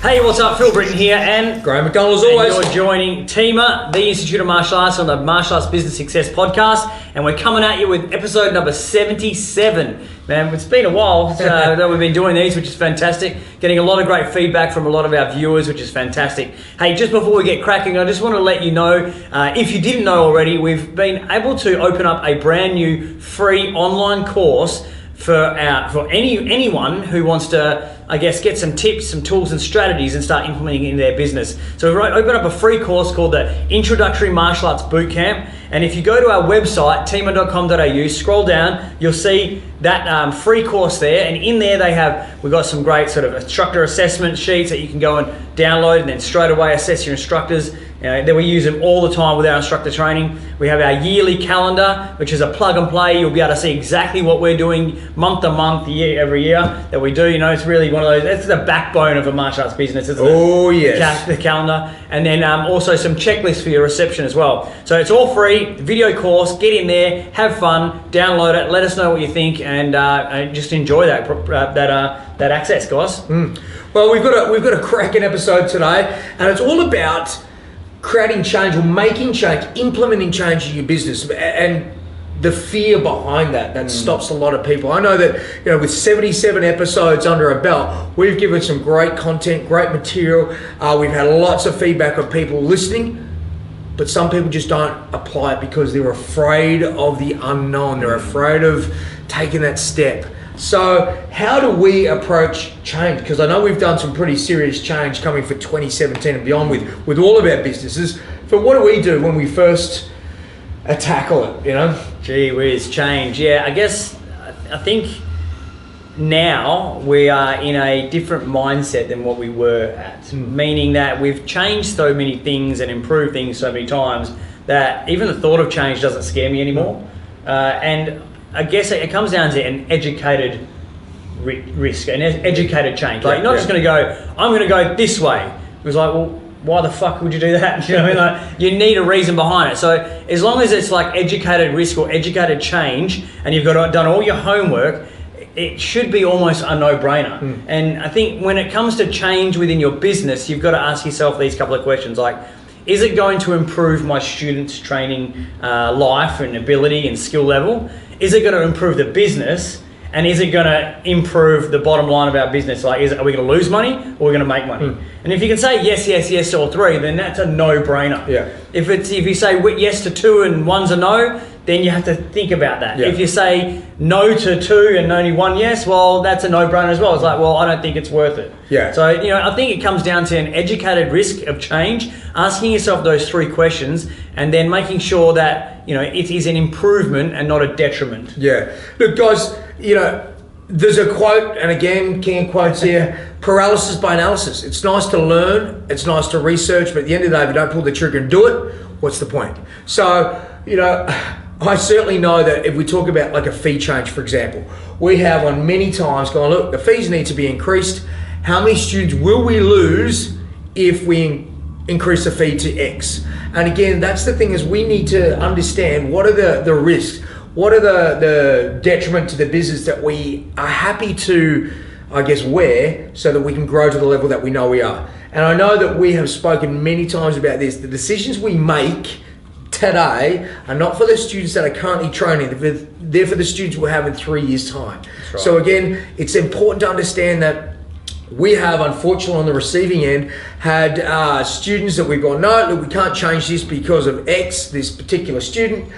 Hey, what's up? Phil Britton here, and Graham McDonald as always. You're joining TEMA, the Institute of Martial Arts, on the Martial Arts Business Success podcast, and we're coming at you with episode number 77. Man, it's been a while that we've been doing these, which is fantastic. Getting a lot of great feedback from a lot of our viewers, which is fantastic. Hey, just before we get cracking, I just want to let you know, if you didn't know already, we've been able to open up a brand new free online course for anyone who wants to, I guess, get some tips, some tools and strategies and start implementing it in their business. So we've opened up a free course called the Introductory Martial Arts Bootcamp. And if you go to our website, tema.com.au, scroll down, you'll see that free course there. And in there we've got some great sort of instructor assessment sheets that you can go and download and then straight away assess your instructors. Then we use them all the time with our instructor training. We have our yearly calendar, which is a plug and play. You'll be able to see exactly what we're doing month to month, every year that we do. It's really one of those, that's the backbone of a martial arts business, isn't it? Oh, yes. The calendar. And then also some checklists for your reception as well. So it's all free, video course, get in there, have fun, download it, let us know what you think, and just enjoy that access, guys. Well, we've got a cracking episode today, and it's all about creating change or making change, implementing change in your business, and the fear behind that stops a lot of people. I know that, with 77 episodes under a belt, we've given some great content, great material. We've had lots of feedback of people listening, but some people just don't apply it because they're afraid of the unknown. They're afraid of taking that step. So how do we approach change? Because I know we've done some pretty serious change coming for 2017 and beyond with all of our businesses. But what do we do when we first tackle it, Gee whiz, change. Yeah, I think now we are in a different mindset than what we were at. Meaning that we've changed so many things and improved things so many times that even the thought of change doesn't scare me anymore. And I guess it comes down to an educated risk, an educated change. Like, you're not just going to go, I'm going to go this way. It was like, well, why the fuck would you do that? You know what I mean? Like, you need a reason behind it. So as long as it's like educated risk or educated change, and you've done all your homework, it should be almost a no-brainer. And I think when it comes to change within your business, you've got to ask yourself these couple of questions, like, is it going to improve my students' training life and ability and skill level? Is it going to improve the business? And is it going to improve the bottom line of our business? Like, are we going to lose money or are we going to make money? And if you can say yes, yes, yes, all three, then that's a no-brainer. Yeah. If you say yes to two and one's a no, then you have to think about that. Yeah. If you say no to two and only one yes, well, that's a no-brainer as well. It's like, well, I don't think it's worth it. Yeah. So, I think it comes down to an educated risk of change, asking yourself those three questions, and then making sure that, it is an improvement and not a detriment. Yeah. Look, guys, there's a quote, and again, king of quotes here, paralysis by analysis. It's nice to learn, it's nice to research, but at the end of the day, if you don't pull the trigger and do it, what's the point? So, I certainly know that if we talk about like a fee change, for example, we have on many times gone, look, the fees need to be increased. How many students will we lose if we increase the fee to X? And again, that's the thing, is we need to understand what are the risks, what are the detriment to the business that we are happy to, I guess, wear so that we can grow to the level that we know we are. And I know that we have spoken many times about this. The decisions we make today are not for the students that are currently training, they're for the students we'll have in 3 years' time. Right. So again, it's important to understand that we have, unfortunately, on the receiving end, had students that we've gone, no, look, we can't change this because of X, this particular student.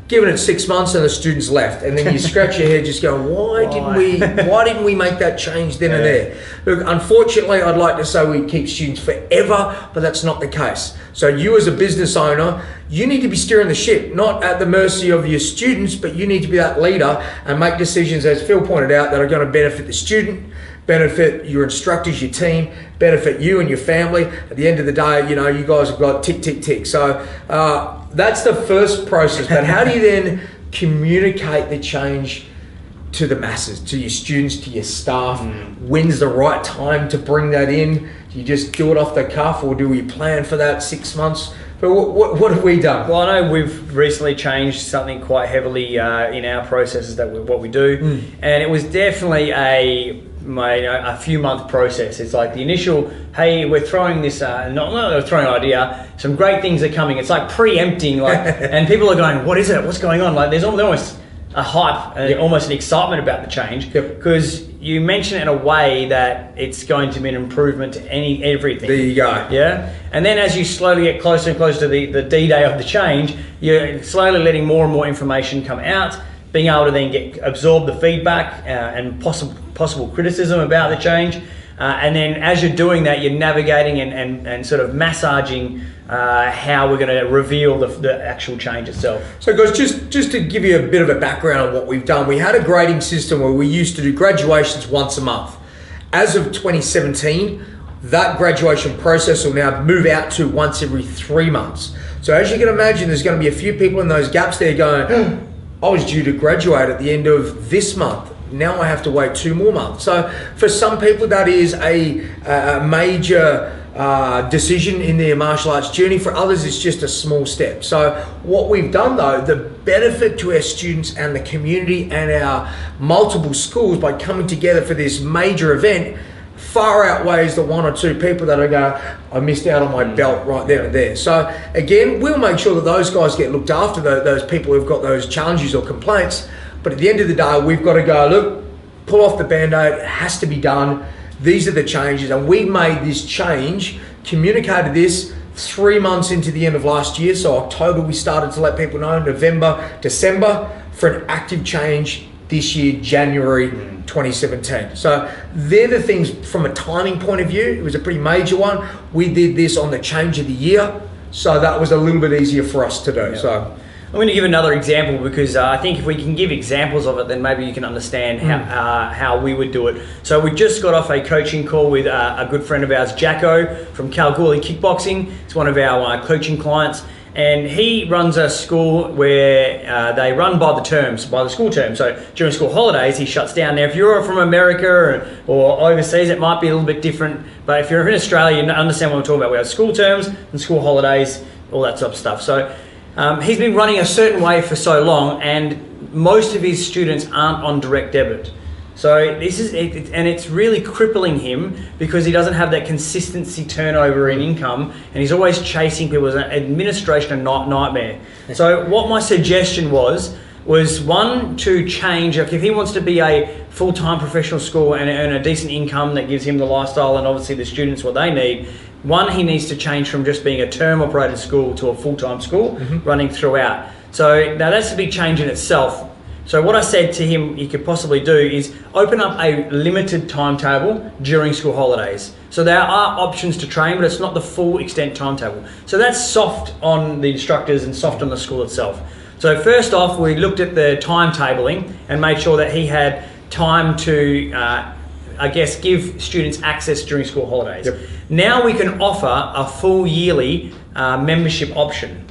Given it 6 months and the students left, and then you scratch your head just going, why didn't we make that change then and there? Look, unfortunately, I'd like to say we keep students forever, but that's not the case. So you as a business owner, you need to be steering the ship, not at the mercy of your students, but you need to be that leader and make decisions, as Phil pointed out, that are going to benefit the student, benefit your instructors, your team, benefit you and your family. At the end of the day, you guys have got tick, tick, tick. So that's the first process. But how do you then communicate the change to the masses, to your students, to your staff? When's the right time to bring that in? Do you just do it off the cuff, or do we plan for that 6 months But what have we done? Well, I know we've recently changed something quite heavily in our processes what we do, and it was definitely a few month process. It's like the initial, hey, we're throwing this, not throwing an idea, some great things are coming. It's like preempting, and people are going, what is it? What's going on? Like there's almost a hype, almost an excitement about the change, because you mention it in a way that it's going to be an improvement to everything. There you go. Yeah, and then as you slowly get closer and closer to the D-Day of the change, you're slowly letting more and more information come out, being able to then absorb the feedback and possible criticism about the change. And then as you're doing that, you're navigating and sort of massaging how we're going to reveal the actual change itself. So guys, just to give you a bit of a background on what we've done, we had a grading system where we used to do graduations once a month. As of 2017, that graduation process will now move out to once every 3 months. So as you can imagine, there's going to be a few people in those gaps there going, I was due to graduate at the end of this month. Now I have to wait 2 more months. So for some people, that is a major decision in their martial arts journey. For others, it's just a small step. So what we've done though, the benefit to our students and the community and our multiple schools by coming together for this major event far outweighs the 1 or 2 people that are going, I missed out on my belt right there and there. So again, we'll make sure that those guys get looked after, those people who've got those challenges or complaints. But at the end of the day, we've got to go, look, pull off the Band-Aid, it has to be done. These are the changes. And we made this change, communicated this 3 months into the end of last year. So October, we started to let people know, November, December, for an active change this year, January 2017. So they're the things from a timing point of view. It was a pretty major one. We did this on the change of the year. So that was a little bit easier for us to do. Yeah. So I'm going to give another example because I think if we can give examples of it, then maybe you can understand how we would do it. So we just got off a coaching call with a good friend of ours, Jacko from Kalgoorlie Kickboxing. It's one of our coaching clients, and he runs a school where they run by the school term. So during school holidays, he shuts down. Now, if you're from America or overseas, it might be a little bit different. But if you're in Australia, you understand what I'm talking about. We have school terms and school holidays, all that sort of stuff. So he's been running a certain way for so long, and most of his students aren't on direct debit. So this is, and it's really crippling him because he doesn't have that consistency turnover in income, and he's always chasing people. It's an administration a nightmare. So what my suggestion was one, to change, like if he wants to be a full-time professional school and earn a decent income that gives him the lifestyle and obviously the students what they need, one, he needs to change from just being a term operated school to a full-time school running throughout. So now that's a big change in itself. So what I said to him he could possibly do is open up a limited timetable during school holidays. So there are options to train, but it's not the full extent timetable. So that's soft on the instructors and soft on the school itself. So first off, we looked at the timetabling and made sure that he had time to, give students access during school holidays. Yep. Now we can offer a full yearly membership option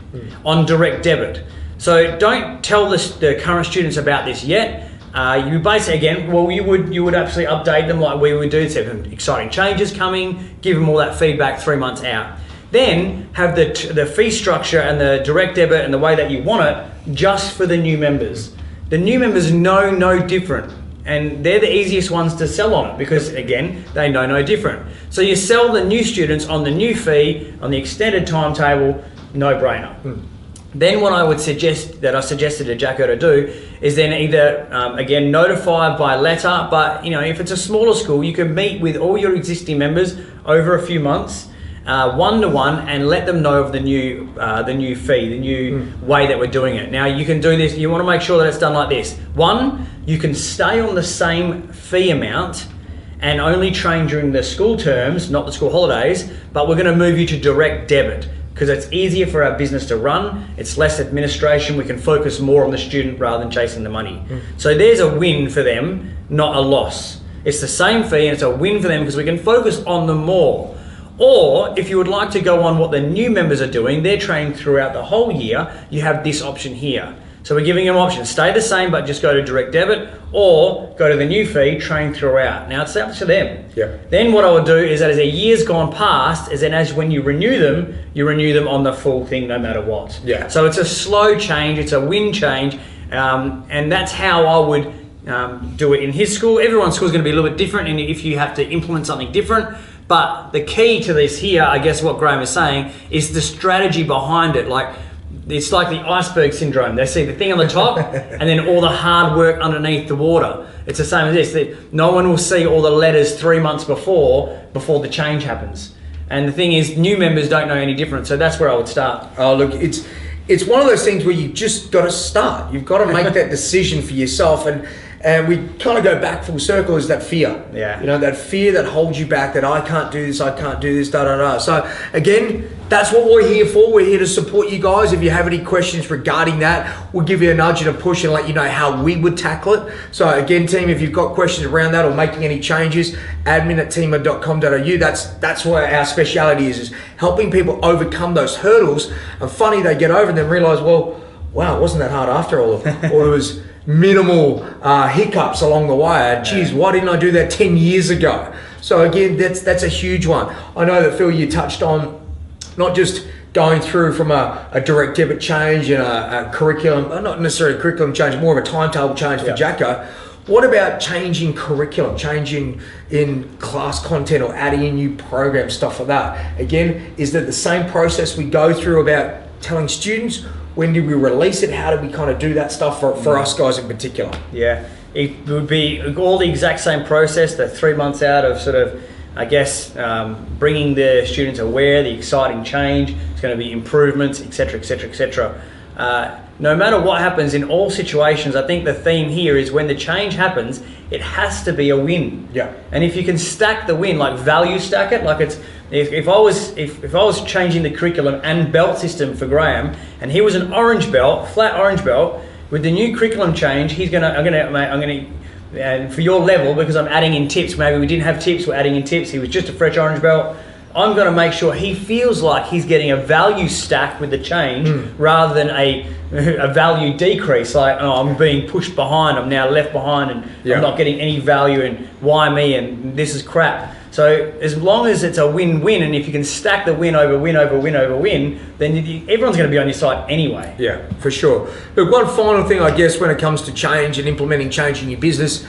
on direct debit. So don't tell the current students about this yet. You basically, again, you would actually update them like we would do. Say exciting changes coming, give them all that feedback 3 months out. Then have the fee structure and the direct debit and the way that you want it just for the new members. The new members know no different, and they're the easiest ones to sell on it because, again, they know no different. So you sell the new students on the new fee, on the extended timetable, no brainer. Then what I would suggest, that I suggested to Jacko to do, is then either, again, notify by letter, but if it's a smaller school, you can meet with all your existing members over a few months, one-to-one, and let them know of the new fee, the new way that we're doing it. Now you can do this, you want to make sure that it's done like this. One, you can stay on the same fee amount and only train during the school terms, not the school holidays, but we're going to move you to direct debit because it's easier for our business to run, it's less administration, we can focus more on the student rather than chasing the money. So there's a win for them, not a loss. It's the same fee and it's a win for them because we can focus on them more. Or if you would like to go on what the new members are doing, they're trained throughout the whole year, you have this option here. So we're giving them options. Stay the same, but just go to direct debit, or go to the new fee, train throughout. Now it's up to them. Yeah. Then what I would do is that as a year's gone past, is then as when you renew them on the full thing no matter what. Yeah. So it's a slow change, it's a win change, and that's how I would do it in his school. Everyone's school is going to be a little bit different, and if you have to implement something different. But the key to this here, I guess what Graham is saying, is the strategy behind it. Like, it's like the iceberg syndrome. They see the thing on the top and then all the hard work underneath the water. It's the same as this. That no one will see all the letters 3 months before the change happens. And the thing is, new members don't know any different. So that's where I would start. Oh, look, it's one of those things where you just got to start. You've got to make that decision for yourself. And we kind of go back full circle, is that fear. Yeah. You know, that fear that holds you back, that I can't do this, da, da, da. So again, that's what we're here for. We're here to support you guys. If you have any questions regarding that, we'll give you a nudge and a push and let you know how we would tackle it. So again, team, if you've got questions around that or making any changes, admin@teamo.com.au. That's what our speciality is helping people overcome those hurdles. And funny, they get over and then realize, well, wow, it wasn't that hard after all. Or it was minimal hiccups along the way. Geez, why didn't I do that 10 years ago? So again, that's a huge one. I know that, Phil, you touched on not just going through from a direct debit change and a curriculum, not necessarily a curriculum change, more of a timetable change for Jacko. What about changing curriculum, changing in class content or adding in new programs, stuff like that? Again, is that the same process we go through about telling students? When do we release it? How do we kind of do that stuff for us guys in particular? Yeah, it would be all the exact same process. The 3 months out of sort of, I guess, bringing the students aware, the exciting change. It's going to be improvements, etc., etc., etc. No matter what happens in all situations, I think the theme here is when the change happens, it has to be a win. Yeah. And if you can stack the win, like value stack it, like it's if I was changing the curriculum and belt system for Graham, and he was an orange belt, flat orange belt, with the new curriculum change, I'm gonna and for your level, because I'm adding in tips. Maybe we didn't have tips, we're adding in tips. He was just a fresh orange belt. I'm going to make sure he feels like he's getting a value stack with the change rather than a value decrease. Like, oh, I'm being pushed behind, I'm now left behind, and I'm not getting any value, and why me, and this is crap. So as long as it's a win-win, and if you can stack the win over win over win over win, then everyone's going to be on your side anyway. Yeah, for sure. Look, one final thing, I guess, when it comes to change and implementing change in your business,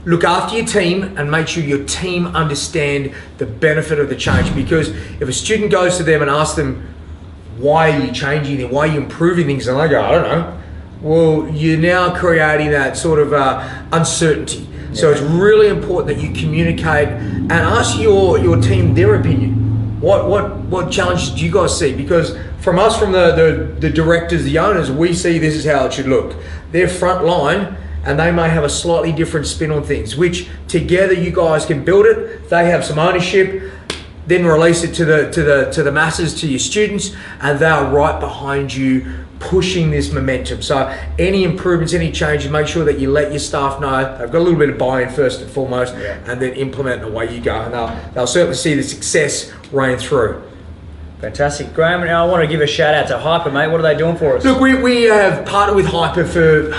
look after your team and make sure your team understand the benefit of the change. Because if a student goes to them and asks them, why are you changing and why are you improving things? And they go, I don't know. Well, you're now creating that sort of uncertainty. So it's really important that you communicate and ask your team their opinion. What challenges do you guys see? Because from us, from the directors, the owners, we see this is how it should look. They're front line, and they may have a slightly different spin on things, which together you guys can build it. They have some ownership, then release it to the masses, to your students, and they're right behind you pushing this momentum. So any improvements, any changes, make sure that you let your staff know they've got a little bit of buy-in first and foremost, and then implement and away you go. And they'll certainly see the success reign through. Fantastic. Graham, now I want to give a shout out to Hyper, mate. What are they doing for us? Look, we have partnered with Hyper for,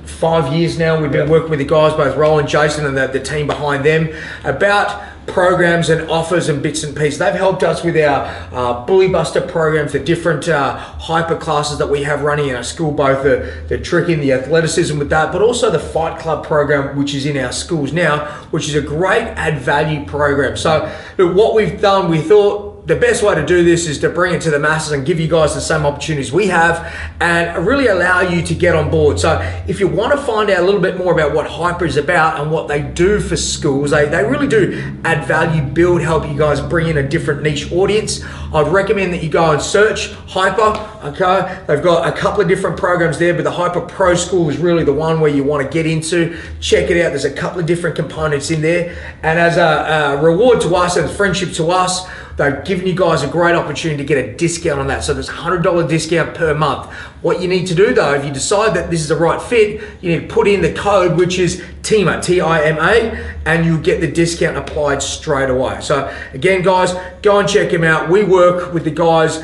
5 years now. We've been working with the guys, both Roland, Jason, and the team behind them, about programs and offers and bits and pieces. They've helped us with our Bully Buster programs, the different Hyper classes that we have running in our school, both the tricking, the athleticism with that, but also the Fight Club program, which is in our schools now, which is a great add value program. So look, what we've done, we thought the best way to do this is to bring it to the masses and give you guys the same opportunities we have and really allow you to get on board. So if you want to find out a little bit more about what Hyper is about and what they do for schools, they really do add value, build, help you guys bring in a different niche audience. I'd recommend that you go and search Hyper, okay? They've got a couple of different programs there, but the Hyper Pro School is really the one where you want to get into. Check it out. There's a couple of different components in there. And as a reward to us and friendship to us, they've given you guys a great opportunity to get a discount on that. So there's a $100 discount per month. What you need to do though, if you decide that this is the right fit, you need to put in the code, which is TIMA, T-I-M-A, and you'll get the discount applied straight away. So again, guys, go and check them out. We work with the guys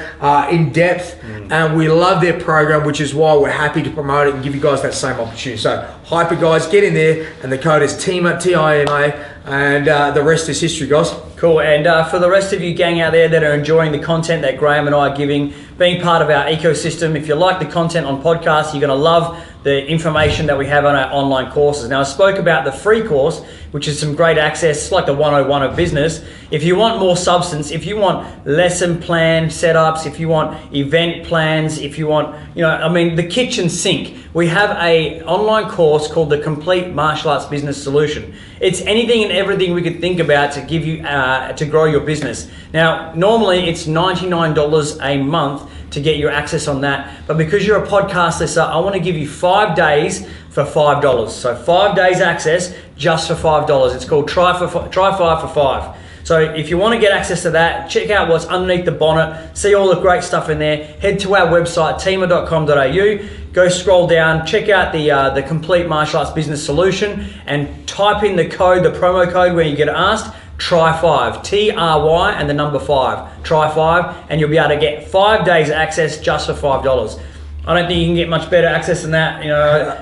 in depth, and we love their program, which is why we're happy to promote it and give you guys that same opportunity. So Hyper, guys, get in there, and the code is TIMA, T-I-M-A, and the rest is history, guys. Cool, and for the rest of you gang out there that are enjoying the content that Graham and I are giving, being part of our ecosystem, if you like the content on podcasts, you're going to love the information that we have on our online courses. Now, I spoke about the free course, which is some great access, like the 101 of business. If you want more substance, if you want lesson plan setups, if you want event plans, if you want, the kitchen sink, we have a online course called the Complete Martial Arts Business Solution. It's anything and everything we could think about to give you, to grow your business. Now, normally it's $99 a month to get your access on that, but because you're a podcast listener, I want to give you 5 days for $5. So 5 days access just for $5. It's called Try 5 for 5. So if you want to get access to that, check out what's underneath the bonnet, see all the great stuff in there, head to our website, tima.com.au, go scroll down, check out the Complete Martial Arts Business Solution, and type in the code, the promo code where you get asked, Try 5, T-R-Y and the number 5, Try 5, and you'll be able to get 5 days access just for $5. I don't think you can get much better access than that.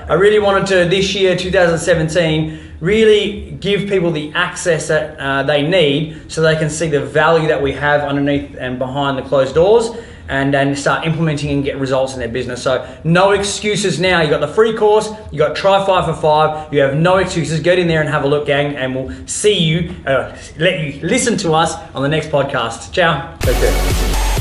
I really wanted to, this year, 2017, really give people the access that they need so they can see the value that we have underneath and behind the closed doors, and then start implementing and get results in their business. So no excuses now. You got the free course, you got Try 5 for 5, you have no excuses. Get in there and have a look, gang, and we'll see you, let you listen to us on the next podcast. Ciao. Take care.